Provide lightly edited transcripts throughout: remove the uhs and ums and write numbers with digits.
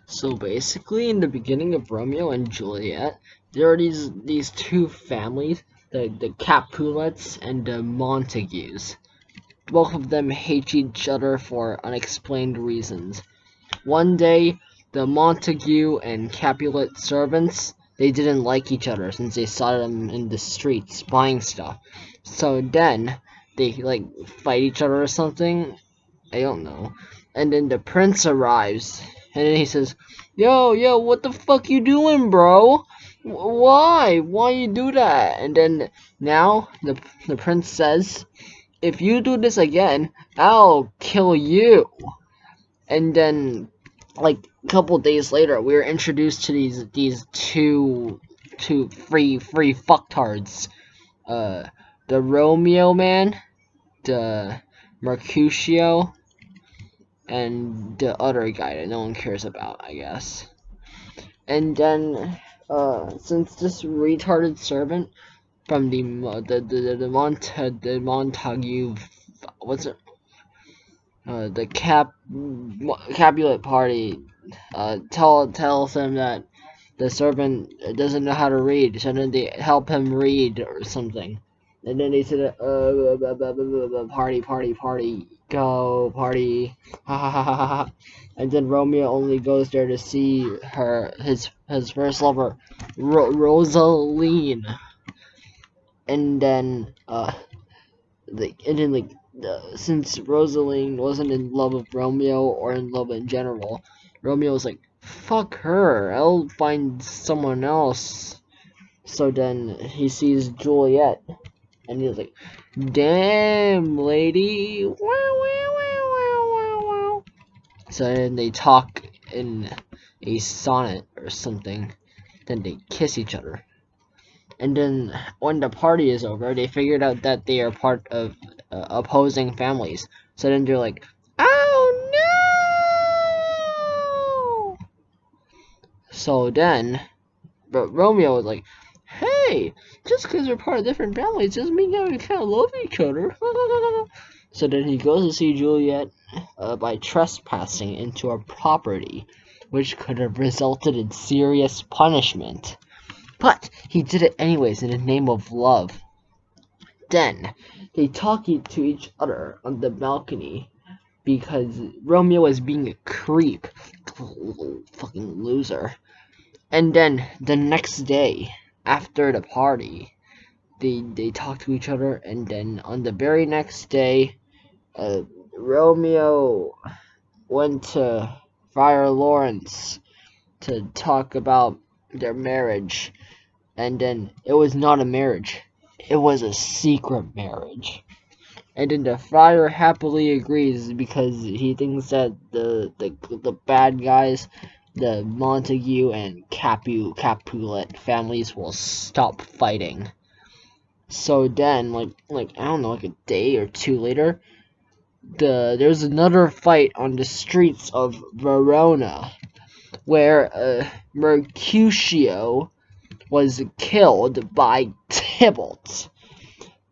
So basically, in the beginning of Romeo and Juliet, there are these two families, the Capulets and the Montagues. Both of them hate each other for unexplained reasons. One day, the Montague and Capulet servants, they didn't like each other since they saw them in the streets buying stuff. So then, they fight each other or something. I don't know. And then the prince arrives, and then he says, "Yo, what the fuck you doing, bro? Why you do that?" And then now the prince says, "If you do this again, I'll kill you." And then, like a couple days later, we were introduced to these two free fucktards. The Romeo man, the Mercutio, and the other guy that no one cares about, I guess. And then, since this retarded servant from the Montague, what's it? The Capulet party, tells him that the servant doesn't know how to read, so then they help him read or something. And then they said, party, go, party, ha ha ha ha ha. And then Romeo only goes there to see his first lover, Rosaline. And then, since Rosaline wasn't in love with Romeo or in love in general, Romeo was like, fuck her, I'll find someone else. So then he sees Juliet, and he's like, damn, lady. Wow, wow, wow, wow, wow, wow. So then they talk in a sonnet or something. Then they kiss each other. And then when the party is over, they figured out that they are part of opposing families. So then they're like, oh no! So then, but Romeo was like, hey, just because we're part of different families doesn't mean that we kind of love each other. So then he goes to see Juliet by trespassing into her property, which could have resulted in serious punishment. But he did it anyways in the name of love. Then they talk to each other on the balcony because Romeo was being a creep. Fucking loser. And then the next day, after the party, they talk to each other, and then on the very next day, Romeo went to Friar Lawrence to talk about their marriage. And then it was not a marriage. It was a secret marriage. And then the friar happily agrees because he thinks that the bad guys, the Montague and Capulet families will stop fighting. So then, like I don't know, like a day or two later, there's another fight on the streets of Verona, where Mercutio was killed by Tybalt.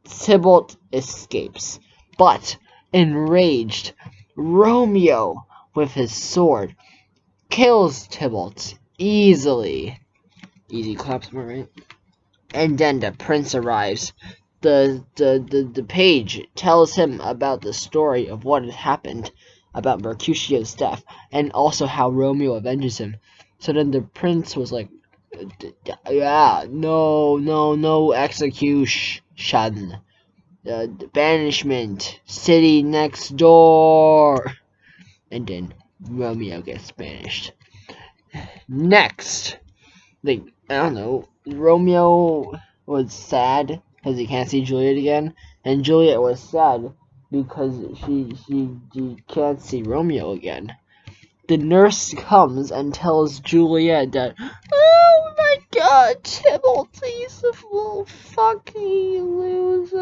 Tybalt escapes, but enraged, Romeo, with his sword, kills Tybalt easily. Easy claps, am I right? And then the prince arrives. The page tells him about the story of what had happened, about Mercutio's death, and also how Romeo avenges him. So then the prince was like, yeah, no execution. The banishment, city next door. And then Romeo gets banished. Next, I don't know, Romeo was sad because he can't see Juliet again, and Juliet was sad because she can't see Romeo again. The nurse comes and tells Juliet that, oh my god, Tybalt, he's a little fucking loser.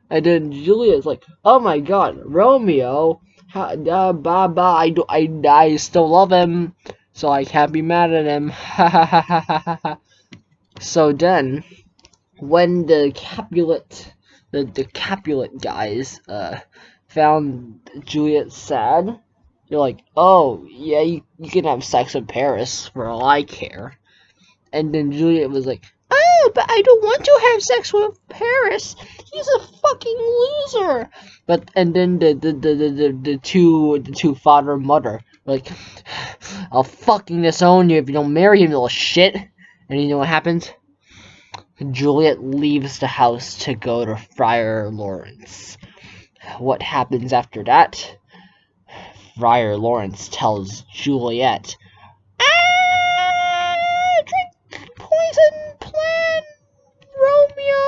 And then Juliet's like, oh my god, Romeo, I still love him, so I can't be mad at him. So then, when the Capulet guys found Juliet sad, You're like, oh, yeah, you can have sex with Paris for all I care. And then Juliet was like, oh, but I don't want to have sex with Paris. He's a fucking loser. But and then the two father and mother were like, I'll fucking disown you if you don't marry him, little shit. And you know what happens? Juliet leaves the house to go to Friar Lawrence. What happens after that? Friar Lawrence tells Juliet, drink poison plan, Romeo.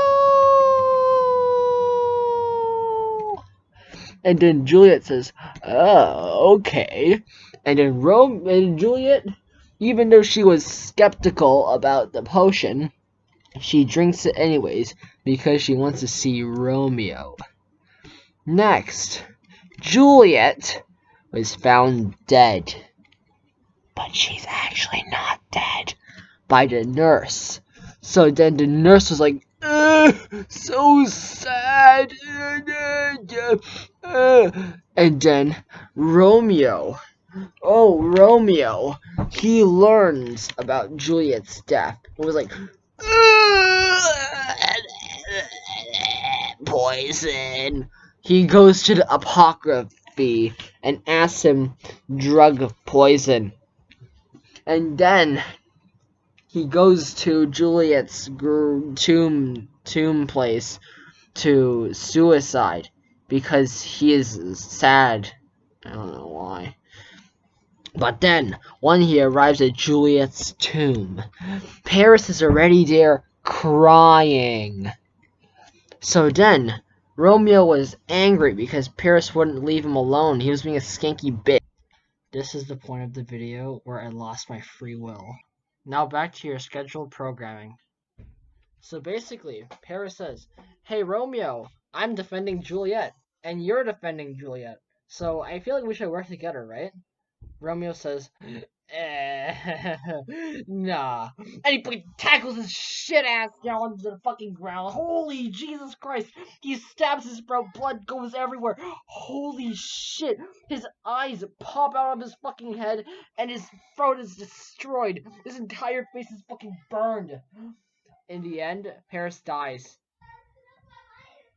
And then Juliet says, oh, okay. And then Juliet, even though she was skeptical about the potion, she drinks it anyways because she wants to see Romeo. Next, Juliet was found dead. But she's actually not dead. By the nurse. So then the nurse was like, so sad. And then Romeo, Romeo, he learns about Juliet's death. It was like, poison. He goes to the apocryphy and asks him drug of poison. And then he goes to Juliet's tomb place to suicide because he is sad. I don't know why. But then, when he arrives at Juliet's tomb, Paris is already there crying. So then, Romeo was angry because Paris wouldn't leave him alone. He was being a skanky bitch. This is the point of the video where I lost my free will. Now back to your scheduled programming. So basically, Paris says, hey Romeo, I'm defending Juliet, and you're defending Juliet. So I feel like we should work together, right? Romeo says, nah. And he tackles his shit ass down onto the fucking ground. Holy Jesus Christ. He stabs his bro. Blood goes everywhere. Holy shit. His eyes pop out of his fucking head and his throat is destroyed. His entire face is fucking burned. In the end, Paris dies.